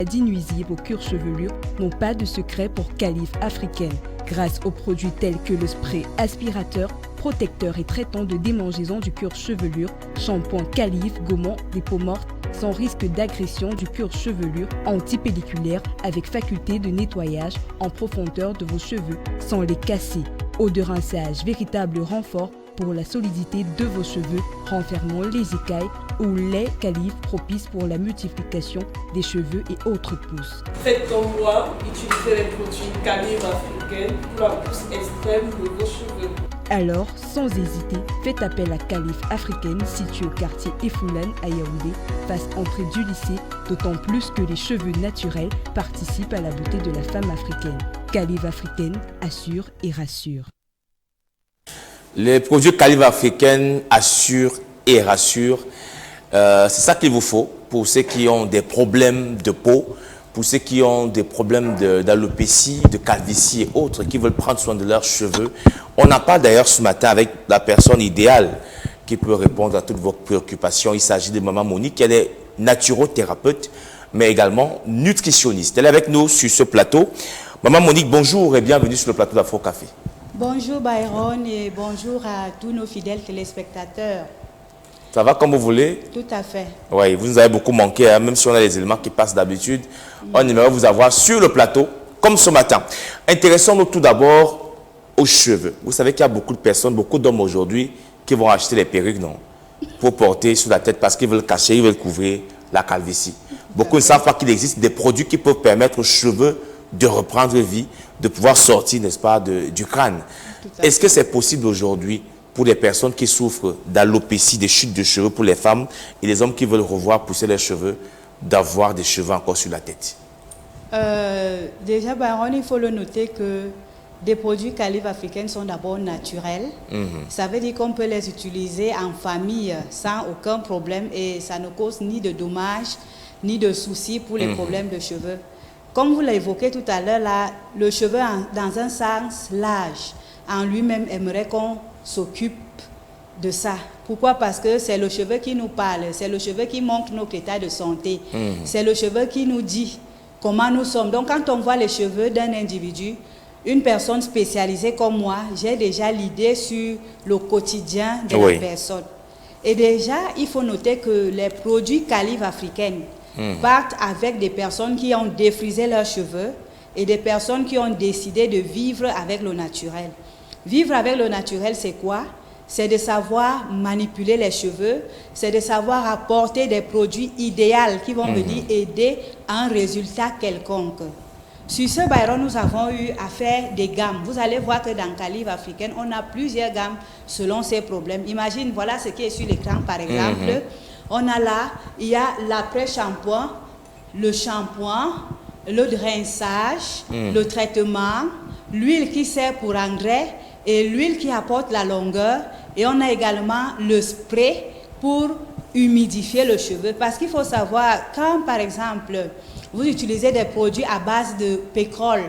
maladies nuisibles au cuir chevelu n'ont pas de secret pour Calife Africaine. Grâce aux produits tels que le spray aspirateur, protecteur et traitant de démangeaison du cuir chevelu, shampoing Calife gommant des peaux mortes sans risque d'agression du cuir chevelu, antipelliculaire avec faculté de nettoyage en profondeur de vos cheveux sans les casser. Eau de rinçage, véritable renfort pour la solidité de vos cheveux, renfermant les écailles ou lait Calife propice pour la multiplication des cheveux et autres pousses. Faites comme moi, utilisez les produits Calife Africaine pour la pousse extrême de vos cheveux. Alors, sans hésiter, faites appel à Calife Africaine située au quartier Efoulane à Yaoundé, face entrée du lycée, d'autant plus que les cheveux naturels participent à la beauté de la femme africaine. Calife Africaine assure et rassure. Les produits Calife Africaine assurent et rassurent. C'est ça qu'il vous faut pour ceux qui ont des problèmes de peau, pour ceux qui ont des problèmes d'alopécie, de calvitie et autres, qui veulent prendre soin de leurs cheveux. On en parle d'ailleurs ce matin avec la personne idéale qui peut répondre à toutes vos préoccupations. Il s'agit de Maman Monique, elle est naturothérapeute, mais également nutritionniste. Elle est avec nous sur ce plateau. Maman Monique, bonjour et bienvenue sur le plateau d'Afro Café. Bonjour Byron et bonjour à tous nos fidèles téléspectateurs. Ça va comme vous voulez? Tout à fait. Oui, vous nous avez beaucoup manqué, hein, même si on a les éléments qui passent d'habitude. On aimerait vous avoir sur le plateau, comme ce matin. Intéressons-nous tout d'abord aux cheveux. Vous savez qu'il y a beaucoup de personnes, beaucoup d'hommes aujourd'hui qui vont acheter des perruques, non, pour porter sur la tête parce qu'ils veulent cacher, ils veulent couvrir la calvitie. Beaucoup ne savent pas qu'il existe des produits qui peuvent permettre aux cheveux de reprendre vie, de pouvoir sortir, n'est-ce pas, du crâne. Est-ce que c'est possible aujourd'hui pour les personnes qui souffrent d'alopécie, des chutes de cheveux pour les femmes et les hommes qui veulent revoir pousser leurs cheveux, d'avoir des cheveux encore sur la tête? Déjà, Baron, il faut le noter que des produits Calife Africaine sont d'abord naturels. Ça veut dire qu'on peut les utiliser en famille sans aucun problème et ça ne cause ni de dommages ni de soucis pour les problèmes de cheveux. Comme vous l'avez évoqué tout à l'heure, là, le cheveu, dans un sens large, en lui-même aimerait qu'on s'occupe de ça. Pourquoi? Parce que c'est le cheveu qui nous parle, c'est le cheveu qui montre notre état de santé, c'est le cheveu qui nous dit comment nous sommes. Donc quand on voit les cheveux d'un individu, une personne spécialisée comme moi, j'ai déjà l'idée sur le quotidien de la personne. Et déjà, il faut noter que les produits Calife Africaine partent avec des personnes qui ont défrisé leurs cheveux et des personnes qui ont décidé de vivre avec le naturel. Vivre avec le naturel, c'est quoi? C'est de savoir manipuler les cheveux, c'est de savoir apporter des produits idéaux qui vont venir aider à un résultat quelconque. Sur ce, Byron, nous avons eu à faire des gammes. Vous allez voir que dans Calife Africaine, on a plusieurs gammes selon ces problèmes. Imagine, voilà ce qui est sur l'écran par exemple. On a là, il y a l'après-shampoing, le shampoing, le rinçage, le traitement, l'huile qui sert pour engrais et l'huile qui apporte la longueur. Et on a également le spray pour humidifier le cheveu. Parce qu'il faut savoir, quand par exemple, vous utilisez des produits à base de pétrole,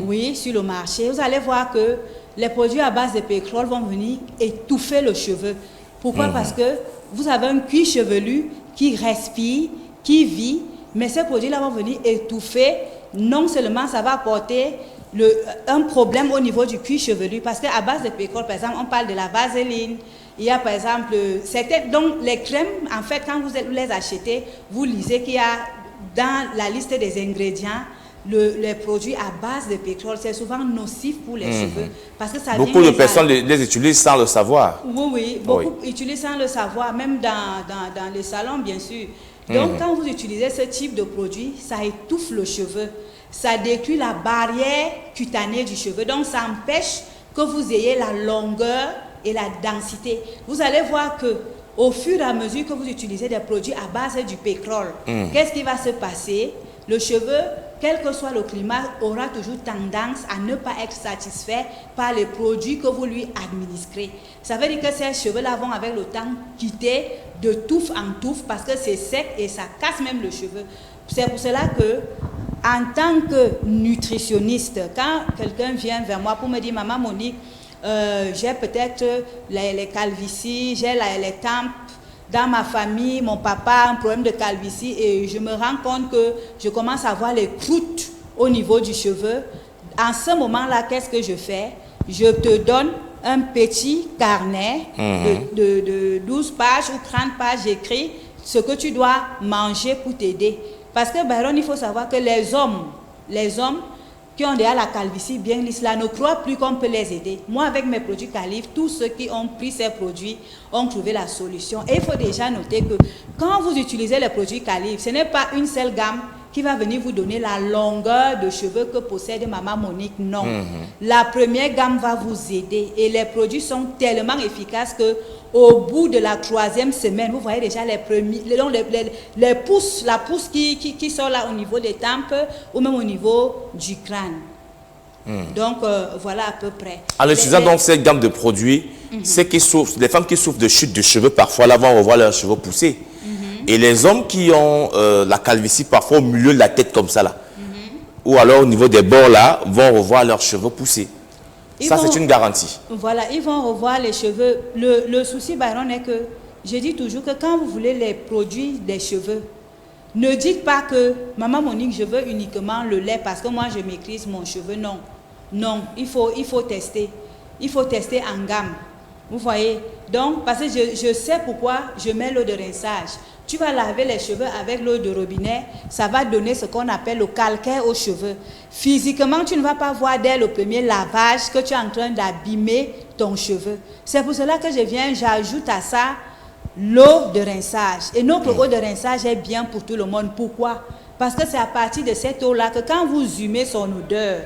oui, sur le marché, vous allez voir que les produits à base de pétrole vont venir étouffer le cheveu. Pourquoi? Parce que vous avez un cuir chevelu qui respire, qui vit, mais ces produits-là vont venir étouffer. Non seulement ça va apporter un problème au niveau du cuir chevelu, parce qu'à base de pétrole, par exemple, on parle de la vaseline, il y a par exemple, donc les crèmes, en fait, quand vous les achetez, vous lisez qu'il y a dans la liste des ingrédients, les produits à base de pétrole, c'est souvent nocif pour les cheveux. Parce que ça beaucoup de personnes les utilisent sans le savoir. Oui, beaucoup utilisent sans le savoir, même dans les salons, bien sûr. Donc, quand vous utilisez ce type de produit, ça étouffe le cheveu. Ça détruit la barrière cutanée du cheveu. Donc, ça empêche que vous ayez la longueur et la densité. Vous allez voir que au fur et à mesure que vous utilisez des produits à base du pétrole, qu'est-ce qui va se passer? Le cheveu, quel que soit le climat, aura toujours tendance à ne pas être satisfait par les produits que vous lui administrez. Ça veut dire que ces cheveux-là vont avec le temps quitter de touffe en touffe parce que c'est sec et ça casse même le cheveu. C'est pour cela que, en tant que nutritionniste, quand quelqu'un vient vers moi pour me dire « Maman Monique, j'ai peut-être les calvities, j'ai les tempes, dans ma famille, mon papa a un problème de calvitie et je me rends compte que je commence à voir les croûtes au niveau du cheveu. En ce moment-là, qu'est-ce que je fais? Je te donne un petit carnet de 12 pages ou 30 pages, j'écris ce que tu dois manger pour t'aider. Parce que, Byron, il faut savoir que les hommes qui ont déjà la calvitie bien lisse là ne croient plus qu'on peut les aider. Moi, avec mes produits Calif, tous ceux qui ont pris ces produits ont trouvé la solution. Et il faut déjà noter que quand vous utilisez les produits Calif, ce n'est pas une seule gamme qui va venir vous donner la longueur de cheveux que possède Maman Monique. Non. La première gamme va vous aider et les produits sont tellement efficaces que au bout de la 3e semaine, vous voyez déjà les premiers, les pousses, la pousse qui sort là au niveau des tempes ou même au niveau du crâne. Donc, voilà à peu près. En utilisant donc cette gamme de produits, les femmes qui souffrent de chute de cheveux, parfois là, vont revoir leurs cheveux pousser. Et les hommes qui ont la calvitie, parfois au milieu de la tête comme ça là, ou alors au niveau des bords là, vont revoir leurs cheveux pousser. Ça, c'est une garantie. Voilà, ils vont revoir les cheveux. Le souci, Byron, est que je dis toujours que quand vous voulez les produits des cheveux, ne dites pas que Maman Monique, je veux uniquement le lait parce que moi, je maîtrise mon cheveu. Non, non, il faut tester. Il faut tester en gamme. Vous voyez? Donc, parce que je sais pourquoi je mets l'eau de rinçage. Tu vas laver les cheveux avec l'eau de robinet, ça va donner ce qu'on appelle le calcaire aux cheveux. Physiquement, tu ne vas pas voir dès le premier lavage que tu es en train d'abîmer ton cheveu. C'est pour cela que j'ajoute à ça l'eau de rinçage. Et notre eau de rinçage est bien pour tout le monde. Pourquoi? Parce que c'est à partir de cette eau-là que quand vous humez son odeur,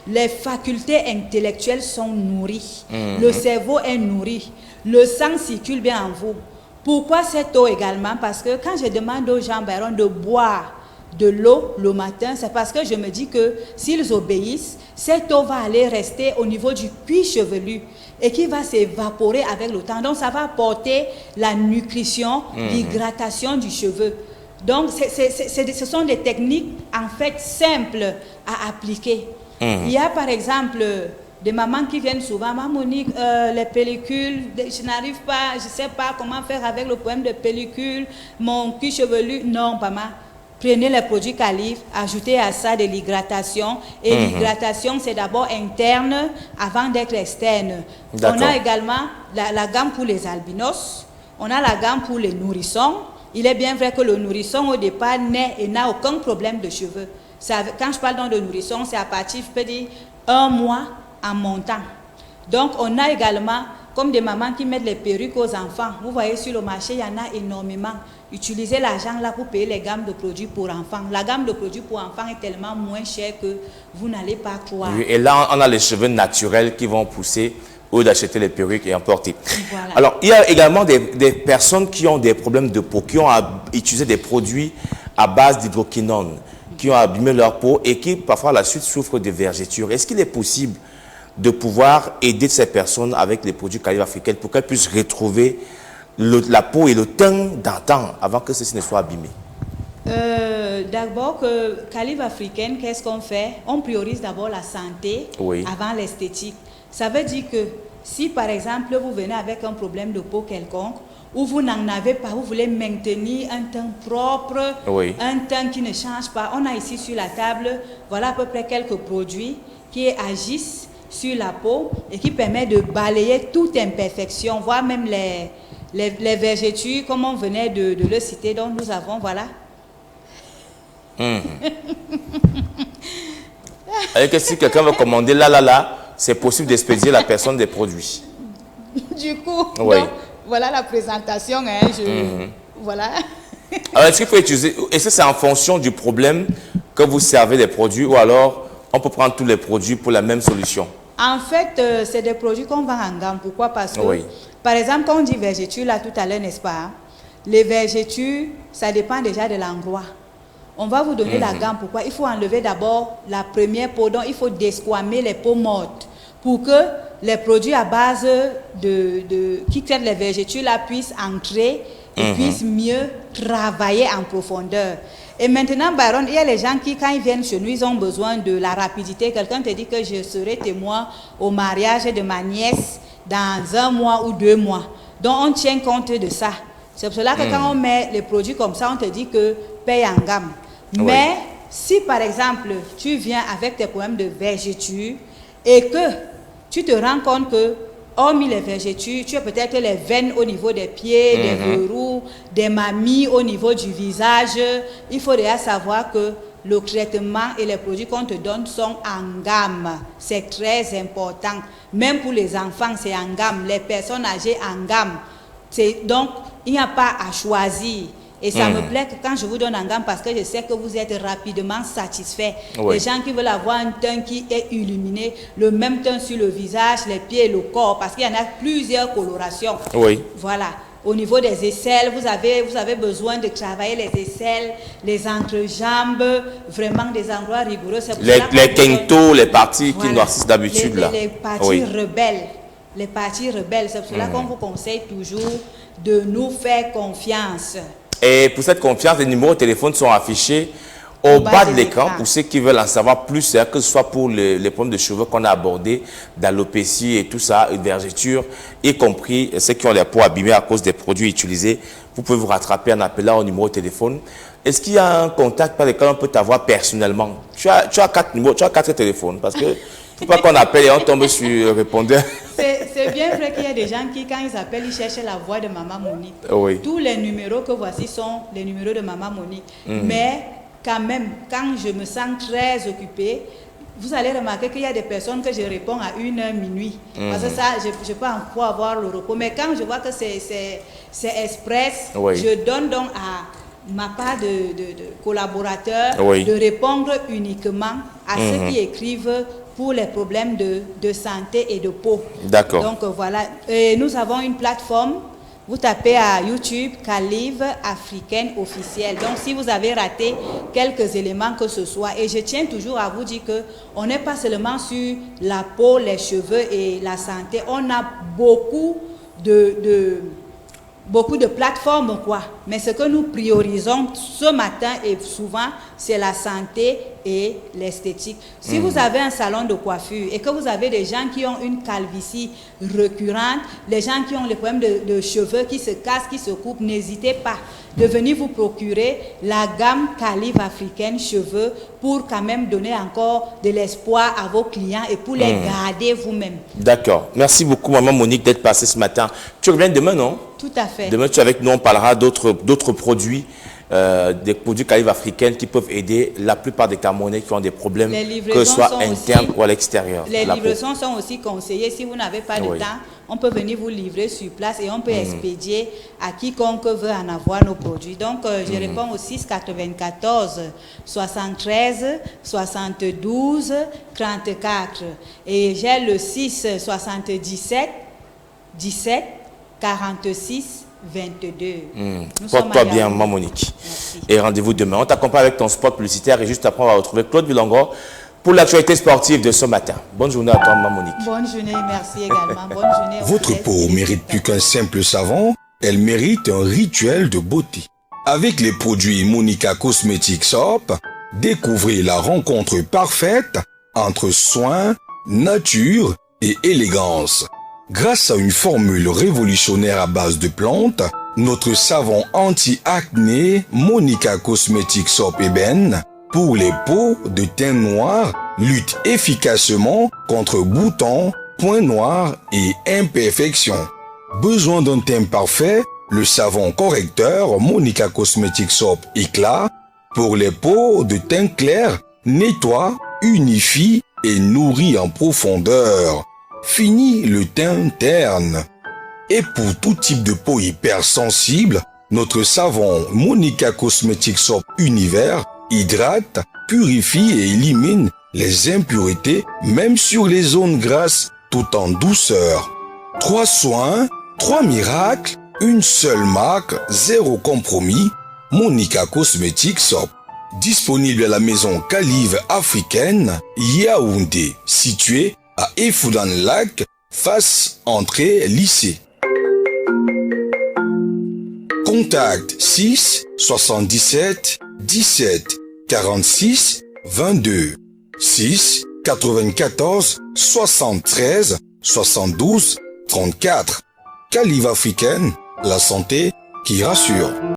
les facultés intellectuelles sont nourries. Le cerveau est nourri. Le sang circule bien en vous. Pourquoi cette eau également? Parce que quand je demande aux gens, Byron, de boire de l'eau le matin, c'est parce que je me dis que s'ils obéissent, cette eau va aller rester au niveau du cuir chevelu et qui va s'évaporer avec le temps. Donc, ça va apporter la nutrition, l'hydratation du cheveu. Donc, ce sont des techniques, en fait, simples à appliquer. Il y a, par exemple, des mamans qui viennent souvent, Maman Monique, les pellicules, je n'arrive pas, je ne sais pas comment faire avec le problème de pellicule, mon cuir chevelu. Non, maman, prenez les produits Calif, ajoutez à ça de l'hydratation. Et l'hydratation, c'est d'abord interne avant d'être externe. On a également la gamme pour les albinos, on a la gamme pour les nourrissons. Il est bien vrai que le nourrisson, au départ, naît et n'a aucun problème de cheveux. Quand je parle donc de nourrisson, c'est à partir, je peux dire, 1 mois en montant. Donc, on a également, comme des mamans qui mettent les perruques aux enfants. Vous voyez, sur le marché, il y en a énormément. Utilisez l'argent là pour payer les gammes de produits pour enfants. La gamme de produits pour enfants est tellement moins chère que vous n'allez pas croire. Oui, et là, on a les cheveux naturels qui vont pousser au lieu d'acheter les perruques et emporter. Voilà. Alors, il y a également des personnes qui ont des problèmes de peau, qui ont utilisé des produits à base d'hydroquinone, qui ont abîmé leur peau et qui, parfois, à la suite, souffrent de vergetures. Est-ce qu'il est possible de pouvoir aider ces personnes avec les produits Calif africains pour qu'elles puissent retrouver la peau et le teint d'antan avant que ceci ne soit abîmé? D'abord, Calif africaine, qu'est-ce qu'on fait? On priorise d'abord la santé avant l'esthétique. Ça veut dire que si, par exemple, vous venez avec un problème de peau quelconque, ou vous n'en avez pas, vous voulez maintenir un teint propre, un teint qui ne change pas, on a ici sur la table, voilà à peu près quelques produits qui agissent sur la peau et qui permet de balayer toute imperfection, voire même les vergetures, comme on venait de le citer. Donc nous avons, voilà. Et si quelqu'un veut commander là, c'est possible d'expédier la personne des produits. Du coup, donc, voilà la présentation. Hein, voilà. Alors, est-ce qu'il faut utiliser, est-ce que c'est en fonction du problème que vous servez des produits ou alors on peut prendre tous les produits pour la même solution? En fait, c'est des produits qu'on vend en gamme. Pourquoi? Parce que, par exemple, quand on dit vergetures, là, tout à l'heure, n'est-ce pas? Les vergetures, ça dépend déjà de l'endroit. On va vous donner la gamme. Pourquoi? Il faut enlever d'abord la première peau. Donc, il faut desquamer les peaux mortes pour que les produits à base qui traitent les vergetures, là, puissent entrer et puissent mieux travailler en profondeur. Et maintenant, Byron, il y a les gens qui, quand ils viennent chez nous, ils ont besoin de la rapidité. Quelqu'un te dit que je serai témoin au mariage de ma nièce dans 1 mois ou 2 mois. Donc, on tient compte de ça. C'est pour cela que quand on met les produits comme ça, on te dit que paye en gamme. Mais si par exemple, tu viens avec tes problèmes de vergeture et que tu te rends compte que, hormis les vergetures, tu as peut-être les veines au niveau des pieds, des verrous, des mamies au niveau du visage, il faut déjà savoir que le traitement et les produits qu'on te donne sont en gamme. C'est très important. Même pour les enfants, c'est en gamme. Les personnes âgées, en gamme. Donc, il n'y a pas à choisir. Et ça me plaît que quand je vous donne en gamme, parce que je sais que vous êtes rapidement satisfaits. Les gens qui veulent avoir un teint qui est illuminé, le même teint sur le visage, les pieds et le corps, parce qu'il y en a plusieurs colorations. Voilà. Au niveau des aisselles, vous avez besoin de travailler les aisselles, les entrejambes, vraiment des endroits rigoureux. Les quintos, les parties qui noircissent d'habitude là. Les parties rebelles. Les parties rebelles, c'est pour cela qu'on vous conseille toujours de nous faire confiance. Et pour cette confiance, les numéros de téléphone sont affichés au bas de l'écran pour ceux qui veulent en savoir plus, que ce soit pour les problèmes de cheveux qu'on a abordés, d'alopécie et tout ça, une vergeture, y compris ceux qui ont les peaux abîmées à cause des produits utilisés. Vous pouvez vous rattraper en appelant au numéro de téléphone. Est-ce qu'il y a un contact par lequel on peut t'avoir personnellement? Tu as 4 numéros, tu as 4 téléphones parce que il ne faut pas qu'on appelle et on tombe sur le répondeur. C'est bien vrai qu'il y a des gens qui, quand ils appellent, ils cherchent la voix de Maman Monique. Tous les numéros que voici sont les numéros de Maman Monique. Mais quand même, quand je me sens très occupée, vous allez remarquer qu'il y a des personnes que je réponds à 1h minuit. Parce que ça, je peux encore avoir le repos. Mais quand je vois que c'est express, je donne donc à ma part de collaborateurs de répondre uniquement à ceux qui écrivent pour les problèmes de santé et de peau. D'accord. Donc voilà, et nous avons une plateforme. Vous tapez à YouTube Calive Africaine officielle. Donc si vous avez raté quelques éléments que ce soit, et je tiens toujours à vous dire que on n'est pas seulement sur la peau, les cheveux et la santé, on a beaucoup de plateformes, quoi. Mais ce que nous priorisons ce matin et souvent, c'est la santé et l'esthétique. Si vous avez un salon de coiffure et que vous avez des gens qui ont une calvitie récurrente, les gens qui ont les problèmes de cheveux qui se cassent, qui se coupent, n'hésitez pas de venir vous procurer la gamme Calive Africaine cheveux pour quand même donner encore de l'espoir à vos clients et pour les garder vous-même. D'accord. Merci beaucoup, Maman Monique, d'être passée ce matin. Tu reviens demain, non? Tout à fait. Demain, tu es avec nous, on parlera d'autres produits, des produits Calive Africaine qui peuvent aider la plupart des Camerounais qui ont des problèmes, que ce soit interne ou à l'extérieur. Les livraisons sont aussi conseillées. Si vous n'avez pas de temps, on peut venir vous livrer sur place et on peut expédier à quiconque veut en avoir nos produits. Donc, je réponds au 6 94 73 72 34. Et j'ai le 6 77 17 46 22. Porte-toi bien, Maman Monique. Merci. Et rendez-vous demain. On t'accompagne avec ton spot publicitaire et juste après, on va retrouver Claude Villango pour l'actualité sportive de ce matin. Bonne journée à toi, Maman Monique. Bonne journée, merci également. Bonne journée. Votre peau mérite plus qu'un simple savon, elle mérite un rituel de beauté. Avec les produits Monica Cosmetics Soap, découvrez la rencontre parfaite entre soin, nature et élégance. Grâce à une formule révolutionnaire à base de plantes, notre savon anti-acné Monica Cosmetics Soap Ébène pour les peaux de teint noir lutte efficacement contre boutons, points noirs et imperfections. Besoin d'un teint parfait, le savon correcteur Monica Cosmetics Soap Éclat pour les peaux de teint clair nettoie, unifie et nourrit en profondeur. Fini le teint terne. Et pour tout type de peau hypersensible, notre savon Monica Cosmetics Soap Univers hydrate, purifie et élimine les impuretés même sur les zones grasses tout en douceur. 3 soins, 3 miracles, une seule marque, 0 compromis, Monica Cosmetics Soap. Disponible à la maison Calive Africaine, Yaoundé, située à Efoudan-Lac, face entrée lycée. Contact 6 77 17 46 22 6 94 73 72 34. Calive Africaine, la santé qui rassure.